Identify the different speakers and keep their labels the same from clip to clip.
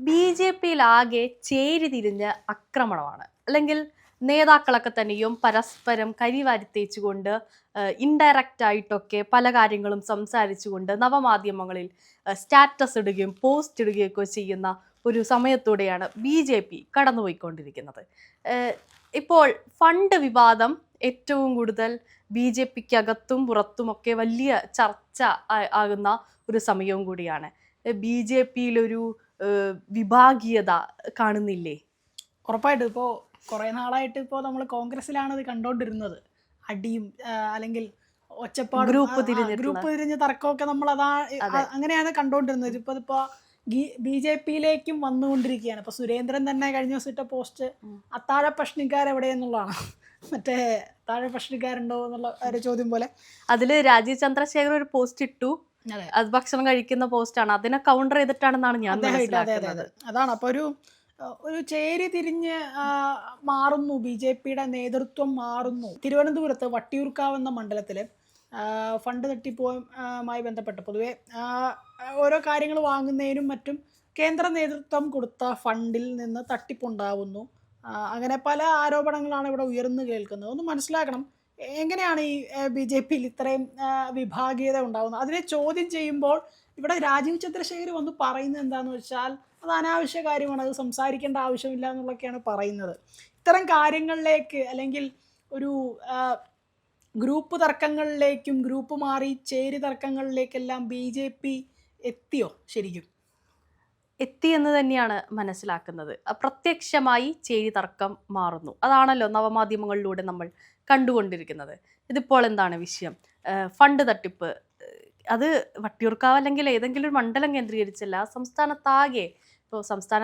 Speaker 1: ബി.ജെ.പിയിലാകെ ചേരി തിരിഞ്ഞ ആക്രമണമാണ്. അല്ലെങ്കിൽ നേതാക്കളൊക്കെ തന്നെയും പരസ്പരം കരിവാരി തേച്ചുകൊണ്ട് ഇൻഡയറക്റ്റ് ആയിട്ടൊക്കെ പല കാര്യങ്ങളും സംസാരിച്ചുകൊണ്ട് നവമാധ്യമങ്ങളിൽ സ്റ്റാറ്റസ് ഇടുകയും പോസ്റ്റ് ഇടുകയും ഒക്കെ ചെയ്യുന്ന ഒരു സമയത്തൂടെയാണ് ബി.ജെ.പി കടന്നുപോയിക്കൊണ്ടിരിക്കുന്നത്. ഇപ്പോൾ ഫണ്ട് വിവാദം ഏറ്റവും കൂടുതൽ ബി.ജെ.പിക്കകത്തും പുറത്തുമൊക്കെ വലിയ ചർച്ച ആകുന്ന ഒരു സമയവും കൂടിയാണ്. ബി.ജെ.പിയിലൊരു വിഭാഗീയത കാണുന്നില്ലേ?
Speaker 2: ഉറപ്പായിട്ടും ഇപ്പോൾ കുറേ നാളായിട്ട് ഇപ്പോൾ നമ്മൾ കോൺഗ്രസ്സിലാണ് ഇത് കണ്ടുകൊണ്ടിരുന്നത്. അടിയും അല്ലെങ്കിൽ ഒച്ചപ്പാടും ഗ്രൂപ്പ് തിരിഞ്ഞ് തർക്കമൊക്കെ നമ്മൾ അങ്ങനെയാണ് കണ്ടുകൊണ്ടിരുന്നത്. ഇപ്പോൾ ബി.ജെ.പിയിലേക്കും വന്നുകൊണ്ടിരിക്കുകയാണ്. ഇപ്പോൾ സുരേന്ദ്രൻ തന്നെ കഴിഞ്ഞ ദിവസം ഇട്ട പോസ്റ്റ് അത്താഴ പ്രശ്നക്കാരെവിടെയെന്നുള്ളതാണ്. മറ്റേ താഴെ പ്രശ്നക്കാരുണ്ടോ എന്നുള്ള ഒരു ചോദ്യം പോലെ.
Speaker 1: അതിൽ രാജീവ് ചന്ദ്രശേഖർ ഒരു പോസ്റ്റ് ഇട്ടു, അത് ഭക്ഷണം കഴിക്കുന്ന പോസ്റ്റാണ്, അതിനെ കൗണ്ടർ ചെയ്തിട്ടാണെന്നാണ് ഞാൻ മനസ്സിലാക്കുന്നത്.
Speaker 2: അതാണ് അപ്പോൾ ഒരു ചേരി തിരിഞ്ഞ് മാറുന്നു, ബി.ജെ.പിയുടെ നേതൃത്വം മാറുന്നു. തിരുവനന്തപുരത്ത് വട്ടിയൂർക്കാവ് എന്ന മണ്ഡലത്തിൽ ഫണ്ട് തട്ടിപ്പുമായി ബന്ധപ്പെട്ട് പൊതുവെ ഓരോ കാര്യങ്ങൾ വാങ്ങുന്നതിനും മറ്റും കേന്ദ്ര നേതൃത്വം കൊടുത്ത ഫണ്ടിൽ നിന്ന് തട്ടിപ്പുണ്ടാവുന്നു. അങ്ങനെ പല ആരോപണങ്ങളാണ് ഇവിടെ ഉയർന്നു കേൾക്കുന്നത്. ഒന്ന് മനസ്സിലാക്കണം, എങ്ങനെയാണ് ഈ ബി.ജെ.പിയിൽ ഇത്രയും വിഭാഗീയത ഉണ്ടാകുന്നത്? അതിനെ ചോദ്യം ചെയ്യുമ്പോൾ ഇവിടെ രാജീവ് ചന്ദ്രശേഖർ വന്ന് പറയുന്നത് എന്താണെന്ന് വെച്ചാൽ അത് അനാവശ്യ കാര്യമാണ്, അത് സംസാരിക്കേണ്ട ആവശ്യമില്ല എന്നുള്ളതൊക്കെയാണ് പറയുന്നത്. ഇത്തരം കാര്യങ്ങളിലേക്ക് അല്ലെങ്കിൽ ഒരു ഗ്രൂപ്പ് തർക്കങ്ങളിലേക്കും ഗ്രൂപ്പ് മാറി ചേരി തർക്കങ്ങളിലേക്കെല്ലാം ബി.ജെ.പി എത്തിയോ? ശരിക്കും
Speaker 1: എത്തി എന്ന് തന്നെയാണ് മനസ്സിലാക്കുന്നത്. പ്രത്യക്ഷമായി ചേരി തർക്കം മാറുന്നു. അതാണല്ലോ നവമാധ്യമങ്ങളിലൂടെ നമ്മൾ കണ്ടുകൊണ്ടിരിക്കുന്നത്. ഇതിപ്പോൾ എന്താണ് വിഷയം? ഫണ്ട് തട്ടിപ്പ്, അത് വട്ടിയൂർക്കാവ് അല്ലെങ്കിൽ ഏതെങ്കിലും ഒരു മണ്ഡലം കേന്ദ്രീകരിച്ചല്ല, സംസ്ഥാനത്താകെ. ഇപ്പോൾ സംസ്ഥാന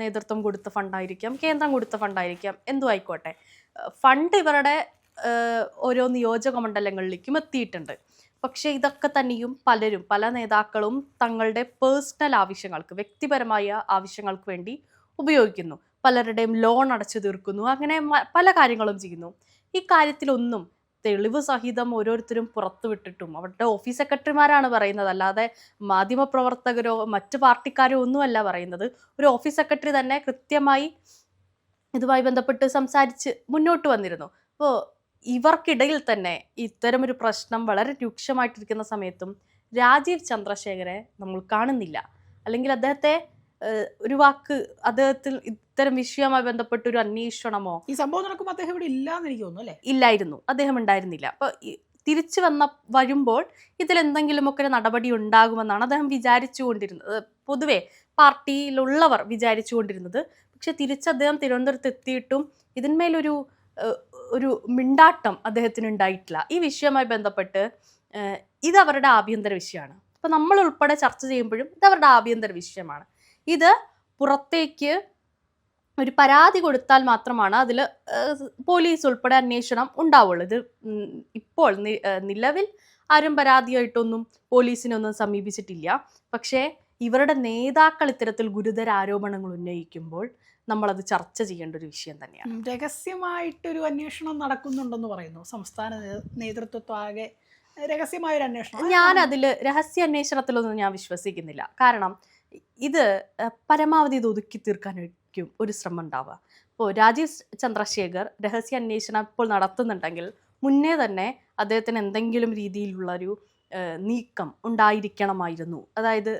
Speaker 1: നേതൃത്വം കൊടുത്ത ഫണ്ടായിരിക്കാം, കേന്ദ്രം കൊടുത്ത ഫണ്ടായിരിക്കാം, എന്തും ആയിക്കോട്ടെ, ഫണ്ട് ഇവരുടെ ഓരോ നിയോജക മണ്ഡലങ്ങളിലേക്കും എത്തിയിട്ടുണ്ട്. പക്ഷേ ഇതൊക്കെ തന്നെയും പല നേതാക്കളും തങ്ങളുടെ പേഴ്സണൽ ആവശ്യങ്ങൾക്ക്, വ്യക്തിപരമായ ആവശ്യങ്ങൾക്ക് വേണ്ടി ഉപയോഗിക്കുന്നു. പലരുടെയും ലോൺ അടച്ചു തീർക്കുന്നു, അങ്ങനെ പല കാര്യങ്ങളും ചെയ്യുന്നു. ഈ കാര്യത്തിലൊന്നും തെളിവ് സഹിതം ഓരോരുത്തരും പുറത്തുവിട്ടിട്ടും അവരുടെ ഓഫീസ് സെക്രട്ടറിമാരാണ് പറയുന്നത്, അല്ലാതെ മാധ്യമപ്രവർത്തകരോ മറ്റു പാർട്ടിക്കാരോ ഒന്നുമല്ല പറയുന്നത്. ഒരു ഓഫീസ് സെക്രട്ടറി തന്നെ കൃത്യമായി ഇതുമായി ബന്ധപ്പെട്ട് സംസാരിച്ച് മുന്നോട്ട് വന്നിരുന്നു. അപ്പോൾ ഇവർക്കിടയിൽ തന്നെ ഇത്തരമൊരു പ്രശ്നം വളരെ രൂക്ഷമായിട്ടിരിക്കുന്ന സമയത്തും രാജീവ് ചന്ദ്രശേഖരെ നമ്മൾ കാണുന്നില്ല. അല്ലെങ്കിൽ അദ്ദേഹത്തെ ഒരു വാക്ക്, അദ്ദേഹത്തിൽ ഇത്തരം വിഷയവുമായി ബന്ധപ്പെട്ട് ഒരു അന്വേഷണമോ,
Speaker 2: ഈ സംഭവം നടക്കുമ്പോൾ അദ്ദേഹം ഇവിടെ ഇല്ലാന്ന് എനിക്ക് തോന്നുന്നു, അല്ലേ?
Speaker 1: ഇല്ലായിരുന്നു, അദ്ദേഹം ഉണ്ടായിരുന്നില്ല. അപ്പോൾ തിരിച്ചു വരുമ്പോൾ ഇതിലെന്തെങ്കിലുമൊക്കെ ഒരു നടപടി ഉണ്ടാകുമെന്നാണ് അദ്ദേഹം വിചാരിച്ചുകൊണ്ടിരുന്നത്, പൊതുവെ പാർട്ടിയിലുള്ളവർ വിചാരിച്ചുകൊണ്ടിരുന്നത്. പക്ഷെ അദ്ദേഹം തിരുവനന്തപുരത്ത് എത്തിയിട്ടും ഇതിന്മേലൊരു മിണ്ടാട്ടം അദ്ദേഹത്തിന് ഉണ്ടായിട്ടില്ല. ഈ വിഷയവുമായി ബന്ധപ്പെട്ട് ഇത് അവരുടെ ആഭ്യന്തര വിഷയമാണ്. അപ്പം നമ്മൾ ഉൾപ്പെടെ ചർച്ച ചെയ്യുമ്പോഴും ഇത് അവരുടെ ആഭ്യന്തര വിഷയമാണ്. ഇത് പുറത്തേക്ക് ഒരു പരാതി കൊടുത്താൽ മാത്രമാണ് അതിൽ പോലീസ് ഉൾപ്പെടെ അന്വേഷണം ഉണ്ടാവുള്ളൂ. ഇത് ഇപ്പോൾ നിലവിൽ ആരും പരാതിയായിട്ടൊന്നും പോലീസിനൊന്നും സമീപിച്ചിട്ടില്ല. പക്ഷേ ഇവരുടെ നേതാക്കൾ ഇത്തരത്തിൽ ഗുരുതര ആരോപണങ്ങൾ ഉന്നയിക്കുമ്പോൾ നമ്മളത് ചർച്ച ചെയ്യേണ്ട ഒരു വിഷയം തന്നെയാണ്.
Speaker 2: രഹസ്യമായിട്ടൊരു അന്വേഷണം നടക്കുന്നുണ്ടെന്ന് പറയുന്നു, സംസ്ഥാന നേതൃത്വത്താകെ രഹസ്യമായൊരു അന്വേഷണം.
Speaker 1: ഞാനതിൽ രഹസ്യ അന്വേഷണത്തിലൊന്നും ഞാൻ വിശ്വസിക്കുന്നില്ല. കാരണം ഇത് പരമാവധി ഇത് ഒതുക്കി തീർക്കാനായിരിക്കും ഒരു ശ്രമം ഉണ്ടാവുക. ഇപ്പോൾ രാജീവ് ചന്ദ്രശേഖർ രഹസ്യ അന്വേഷണം ഇപ്പോൾ നടത്തുന്നുണ്ടെങ്കിൽ മുന്നേ തന്നെ അദ്ദേഹത്തിന് എന്തെങ്കിലും രീതിയിലുള്ളൊരു നീക്കം ഉണ്ടായിരിക്കണമായിരുന്നു. അതായത്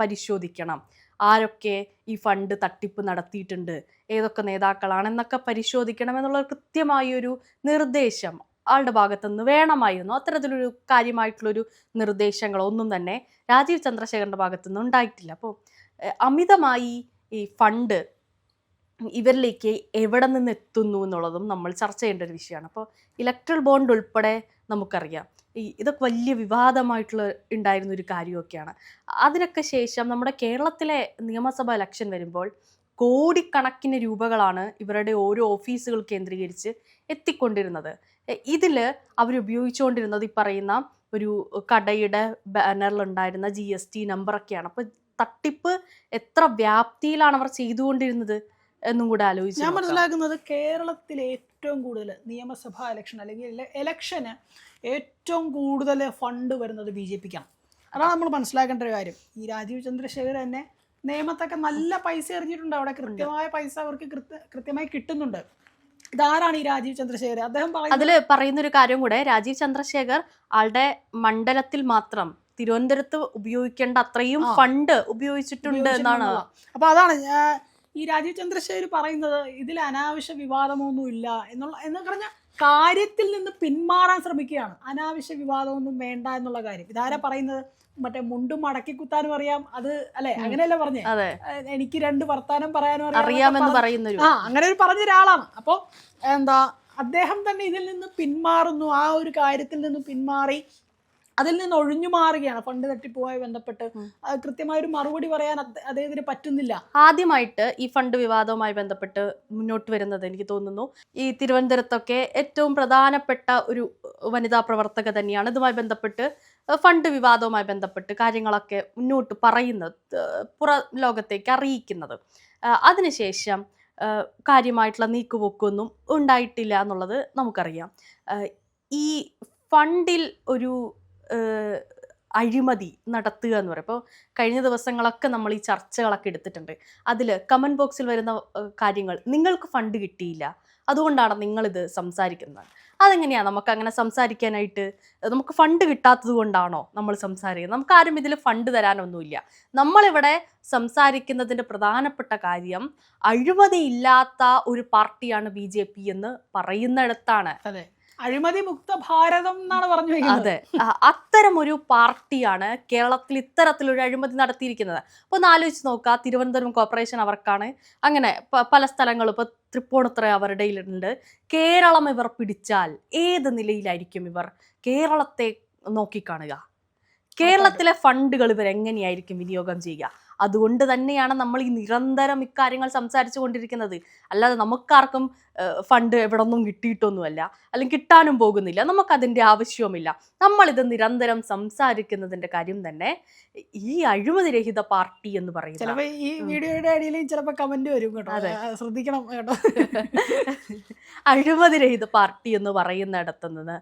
Speaker 1: പരിശോധിക്കണം, ആരൊക്കെ ഈ ഫണ്ട് തട്ടിപ്പ് നടത്തിയിട്ടുണ്ട്, ഏതൊക്കെ നേതാക്കളാണെന്നൊക്കെ പരിശോധിക്കണം എന്നുള്ള കൃത്യമായൊരു നിർദ്ദേശം ആളുടെ ഭാഗത്തുനിന്ന് വേണമായിരുന്നു. അത്തരത്തിലൊരു കാര്യമായിട്ടുള്ളൊരു നിർദ്ദേശങ്ങളൊന്നും തന്നെ രാജീവ് ചന്ദ്രശേഖറിൻ്റെ ഭാഗത്തുനിന്ന് ഉണ്ടായിട്ടില്ല. അപ്പോൾ അമിതമായി ഈ ഫണ്ട് ഇവരിലേക്ക് എവിടെ നിന്ന് എത്തുന്നു എന്നുള്ളതും നമ്മൾ ചർച്ച ചെയ്യേണ്ട ഒരു വിഷയമാണ്. അപ്പോൾ ഇലക്ട്രൽ ബോണ്ട് ഉൾപ്പെടെ നമുക്കറിയാം, ഇതൊക്കെ വലിയ വിവാദമായിട്ടുള്ള ഉണ്ടായിരുന്ന ഒരു കാര്യമൊക്കെയാണ്. അതിനൊക്കെ ശേഷം നമ്മുടെ കേരളത്തിലെ നിയമസഭാ ഇലക്ഷൻ വരുമ്പോൾ കോടിക്കണക്കിന് രൂപകളാണ് ഇവരുടെ ഓരോ ഓഫീസുകൾ കേന്ദ്രീകരിച്ച് എത്തിക്കൊണ്ടിരുന്നത്. ഇതിൽ അവരുപയോഗിച്ചുകൊണ്ടിരുന്നത് ഈ പറയുന്ന ഒരു കടയുടെ ബാനറിലുണ്ടായിരുന്ന GST നമ്പറൊക്കെയാണ്. അപ്പോൾ തട്ടിപ്പ് എത്ര വ്യാപ്തിയിലാണ് അവർ ചെയ്തുകൊണ്ടിരുന്നത് എന്നും കൂടെ ആലോചിച്ച്
Speaker 2: ഞാൻ മനസ്സിലാക്കുന്നത്, കേരളത്തിലെ ഏറ്റവും കൂടുതൽ നിയമസഭാ ഇലക്ഷൻ അല്ലെങ്കിൽ ഇലക്ഷന് ഏറ്റവും കൂടുതൽ ഫണ്ട് വരുന്നത് ബി.ജെ.പിക്കാണ്. അതാണ് നമ്മൾ മനസ്സിലാക്കേണ്ട ഒരു കാര്യം. ഈ രാജീവ് ചന്ദ്രശേഖർ തന്നെ നിയമത്തൊക്കെ നല്ല പൈസ എറിഞ്ഞിട്ടുണ്ട്. അവിടെ കൃത്യമായ പൈസ അവർക്ക് കൃത്യമായി കിട്ടുന്നുണ്ട്. ഇതാരാണ് ഈ രാജീവ് ചന്ദ്രശേഖർ? അദ്ദേഹം
Speaker 1: അതിൽ പറയുന്ന ഒരു കാര്യം കൂടെ, രാജീവ് ചന്ദ്രശേഖർ ആളുടെ മണ്ഡലത്തിൽ മാത്രം തിരുവനന്തപുരത്ത് ഉപയോഗിക്കേണ്ട അത്രയും ഫണ്ട് ഉപയോഗിച്ചിട്ടുണ്ട് എന്നാണ്.
Speaker 2: അപ്പൊ അതാണ് ഈ രാജീവ് ചന്ദ്രശേഖർ പറയുന്നത്, ഇതിൽ അനാവശ്യ വിവാദമൊന്നും ഇല്ല എന്ന് പറഞ്ഞ കാര്യത്തിൽ നിന്ന് പിന്മാറാൻ ശ്രമിക്കുകയാണ്. അനാവശ്യ വിവാദമൊന്നും വേണ്ട എന്നുള്ള കാര്യം. ഇതാരാ പറയുന്നത്? മറ്റേ മുണ്ടും മടക്കി കുത്താനും അറിയാം, അത് അല്ലെ, അങ്ങനെയല്ലേ പറഞ്ഞേ? എനിക്ക് 2 വർത്താനം പറയാനും
Speaker 1: അറിയാമെന്ന് പറയുന്ന
Speaker 2: അങ്ങനെ ഒരു പറഞ്ഞ ഒരാളാണ്. അപ്പൊ എന്താ, അദ്ദേഹം തന്നെ ഇതിൽ നിന്ന് പിന്മാറുന്നു, ആ ഒരു കാര്യത്തിൽ നിന്ന് പിന്മാറി അതിൽ നിന്ന് ഒഴിഞ്ഞു മാറുകയാണ്. ഫണ്ട് തട്ടിപ്പുമായി ബന്ധപ്പെട്ട് കൃത്യമായൊരു മറുപടി പറയാൻ അദ്ദേഹത്തിന് പറ്റുന്നില്ല.
Speaker 1: ആദ്യമായിട്ട് ഈ ഫണ്ട് വിവാദവുമായി ബന്ധപ്പെട്ട് മുന്നോട്ട് വരുന്നത് എനിക്ക് തോന്നുന്നു ഈ തിരുവനന്തപുരത്തൊക്കെ ഏറ്റവും പ്രധാനപ്പെട്ട ഒരു വനിതാ പ്രവർത്തക തന്നെയാണ്. ഇതുമായി ബന്ധപ്പെട്ട് ഫണ്ട് വിവാദവുമായി ബന്ധപ്പെട്ട് കാര്യങ്ങളൊക്കെ മുന്നോട്ട് പറയുന്നത്, പുറം ലോകത്തേക്ക് അറിയിക്കുന്നത്. അതിനുശേഷം കാര്യമായിട്ടുള്ള നീക്കുപോക്കൊന്നും ഉണ്ടായിട്ടില്ല എന്നുള്ളത് നമുക്കറിയാം. ഈ ഫണ്ടിൽ ഒരു അഴിമതി നടത്തുക എന്ന് പറയും. ഇപ്പോൾ കഴിഞ്ഞ ദിവസങ്ങളൊക്കെ നമ്മൾ ഈ ചർച്ചകളൊക്കെ എടുത്തിട്ടുണ്ട്. അതിൽ കമൻറ്റ് ബോക്സിൽ വരുന്ന കാര്യങ്ങൾ, നിങ്ങൾക്ക് ഫണ്ട് കിട്ടിയില്ല അതുകൊണ്ടാണ് നിങ്ങളിത് സംസാരിക്കുന്നത്. അതെങ്ങനെയാണ് നമുക്ക് അങ്ങനെ സംസാരിക്കാനായിട്ട്? നമുക്ക് ഫണ്ട് കിട്ടാത്തത് കൊണ്ടാണോ നമ്മൾ സംസാരിക്കുന്നത്? നമുക്ക് ആരും ഇതിൽ ഫണ്ട് തരാനൊന്നുമില്ല. നമ്മളിവിടെ സംസാരിക്കുന്നതിൻ്റെ പ്രധാനപ്പെട്ട കാര്യം അഴിമതി ഇല്ലാത്ത ഒരു പാർട്ടിയാണ് BJP എന്ന് പറയുന്നിടത്താണ്.
Speaker 2: അതെ, അഴിമതി മുക്ത ഭാരതം എന്നാണ് പറഞ്ഞു വെക്കുന്നത്.
Speaker 1: അതെ, അത്തരം ഒരു പാർട്ടിയാണ് കേരളത്തിൽ ഇത്തരത്തിലൊരു അഴിമതി നടത്തിയിരിക്കുന്നത്. അപ്പോൾ ഒന്ന് ആലോചിച്ച് നോക്കുക, തിരുവനന്തപുരം കോർപ്പറേഷൻ അവർക്കാണ്, അങ്ങനെ പല സ്ഥലങ്ങളും, ഇപ്പോൾ തൃപ്പൂണിത്തുറ അവരുടെ ഉണ്ട്. കേരളം ഇവർ പിടിച്ചാൽ ഏത് നിലയിലായിരിക്കും ഇവർ കേരളത്തെ നോക്കിക്കാണുക? കേരളത്തിലെ ഫണ്ടുകൾ ഇവർ എങ്ങനെയായിരിക്കും വിനിയോഗം ചെയ്യുക? അതുകൊണ്ട് തന്നെയാണ് നമ്മൾ ഈ നിരന്തരം ഇക്കാര്യങ്ങൾ സംസാരിച്ചു കൊണ്ടിരിക്കുന്നത്. അല്ലാതെ നമുക്കാർക്കും ഫണ്ട് എവിടെ നിന്നും കിട്ടിയിട്ടൊന്നുമല്ല, അല്ലെങ്കിൽ കിട്ടാനും പോകുന്നില്ല. നമുക്കതിൻ്റെ ആവശ്യവുമില്ല. നമ്മളിത് നിരന്തരം സംസാരിക്കുന്നതിൻ്റെ കാര്യം തന്നെ ഈ അഴിമതി രഹിത പാർട്ടി എന്ന് പറയുന്നത്.
Speaker 2: ചിലപ്പോൾ ഈ വീഡിയോയുടെ അടിയിൽ ചിലപ്പോൾ കമന്റ് വരും കേട്ടോ, ശ്രദ്ധിക്കണം കേട്ടോ.
Speaker 1: അഴിമതി രഹിത പാർട്ടി എന്ന് പറയുന്നിടത്ത് നിന്ന്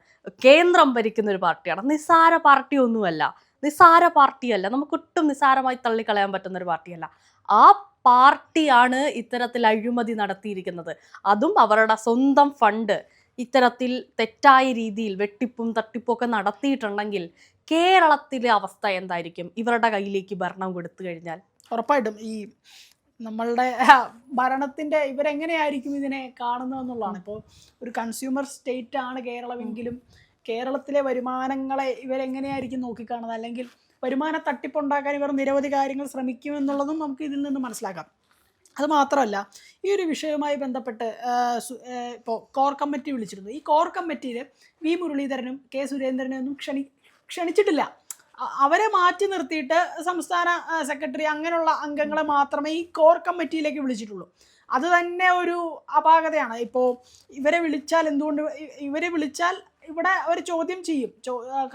Speaker 1: കേന്ദ്രം ഭരിക്കുന്ന ഒരു പാർട്ടിയാണ്. നിസ്സാര പാർട്ടിയൊന്നുമല്ല, നിസ്സാര പാർട്ടിയല്ല, നമുക്കൊട്ടും നിസ്സാരമായി തള്ളിക്കളയാൻ പറ്റുന്ന ഒരു പാർട്ടിയല്ല. ആ പാർട്ടിയാണ് ഇത്തരത്തിൽ അഴിമതി നടത്തിയിരിക്കുന്നത്. അതും അവരുടെ സ്വന്തം ഫണ്ട് ഇത്തരത്തിൽ തെറ്റായ രീതിയിൽ വെട്ടിപ്പും തട്ടിപ്പും ഒക്കെ നടത്തിയിട്ടുണ്ടെങ്കിൽ കേരളത്തിലെ അവസ്ഥ എന്തായിരിക്കും? ഇവരുടെ കയ്യിലേക്ക് ഭരണം കൊടുത്തു കഴിഞ്ഞാൽ
Speaker 2: ഉറപ്പായിട്ടും ഈ നമ്മളുടെ ഭരണത്തിൻ്റെ ഇവരെങ്ങനെയായിരിക്കും ഇതിനെ കാണുന്നതെന്നുള്ളതാണ്. ഇപ്പോൾ ഒരു കൺസ്യൂമർ സ്റ്റേറ്റ് ആണ് കേരളമെങ്കിലും കേരളത്തിലെ വരുമാനങ്ങളെ ഇവരെങ്ങനെയായിരിക്കും നോക്കിക്കാണുന്നത്, അല്ലെങ്കിൽ വരുമാന തട്ടിപ്പുണ്ടാക്കാൻ ഇവർ നിരവധി കാര്യങ്ങൾ ശ്രമിക്കുമെന്നുള്ളതും നമുക്ക് ഇതിൽ നിന്ന് മനസ്സിലാക്കാം. അതുമാത്രമല്ല, ഈ ഒരു വിഷയവുമായി ബന്ധപ്പെട്ട് ഇപ്പോൾ കോർ കമ്മിറ്റി വിളിച്ചിരുന്നു. ഈ കോർ കമ്മിറ്റിയിൽ വി മുരളീധരനും കെ സുരേന്ദ്രനും ഒന്നും ക്ഷണിച്ചിട്ടില്ല. അവരെ മാറ്റി നിർത്തിയിട്ട് സംസ്ഥാന സെക്രട്ടറി അങ്ങനെയുള്ള അംഗങ്ങളെ മാത്രമേ ഈ കോർ കമ്മിറ്റിയിലേക്ക് വിളിച്ചിട്ടുള്ളൂ. അത് തന്നെ ഒരു അപാകതയാണ്. ഇപ്പോൾ ഇവരെ വിളിച്ചാൽ ഇവിടെ അവർ ചോദ്യം ചെയ്യും.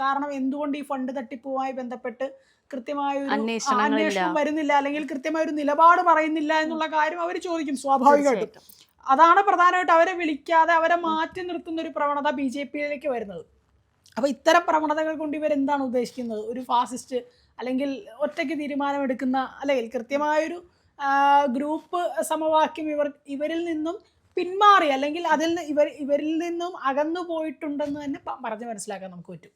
Speaker 2: കാരണം എന്തുകൊണ്ട് ഈ ഫണ്ട് തട്ടിപ്പുമായി ബന്ധപ്പെട്ട് കൃത്യമായ ഒരു അന്വേഷണം വരുന്നില്ല, അല്ലെങ്കിൽ കൃത്യമായ ഒരു നിലപാട് പറയുന്നില്ല എന്നുള്ള കാര്യം അവർ ചോദിക്കും സ്വാഭാവികമായിട്ടും. അതാണ് പ്രധാനമായിട്ട് അവരെ വിളിക്കാതെ അവരെ മാറ്റി നിർത്തുന്ന ഒരു പ്രവണത BJP-യിലേക്ക് വരുന്നത്. അപ്പോൾ ഇത്തരം പ്രവണതകൾ കൊണ്ട് ഇവരെന്താണ് ഉദ്ദേശിക്കുന്നത്? ഒരു ഫാസിസ്റ്റ്, അല്ലെങ്കിൽ ഒറ്റയ്ക്ക് തീരുമാനമെടുക്കുന്ന, അല്ലെങ്കിൽ കൃത്യമായൊരു ഗ്രൂപ്പ് സമവാക്യം ഇവരിൽ നിന്നും പിന്മാറി, അല്ലെങ്കിൽ ഇവരിൽ നിന്നും അകന്നു പോയിട്ടുണ്ടെന്ന് തന്നെ പറഞ്ഞ് മനസ്സിലാക്കാൻ നമുക്ക് പറ്റും.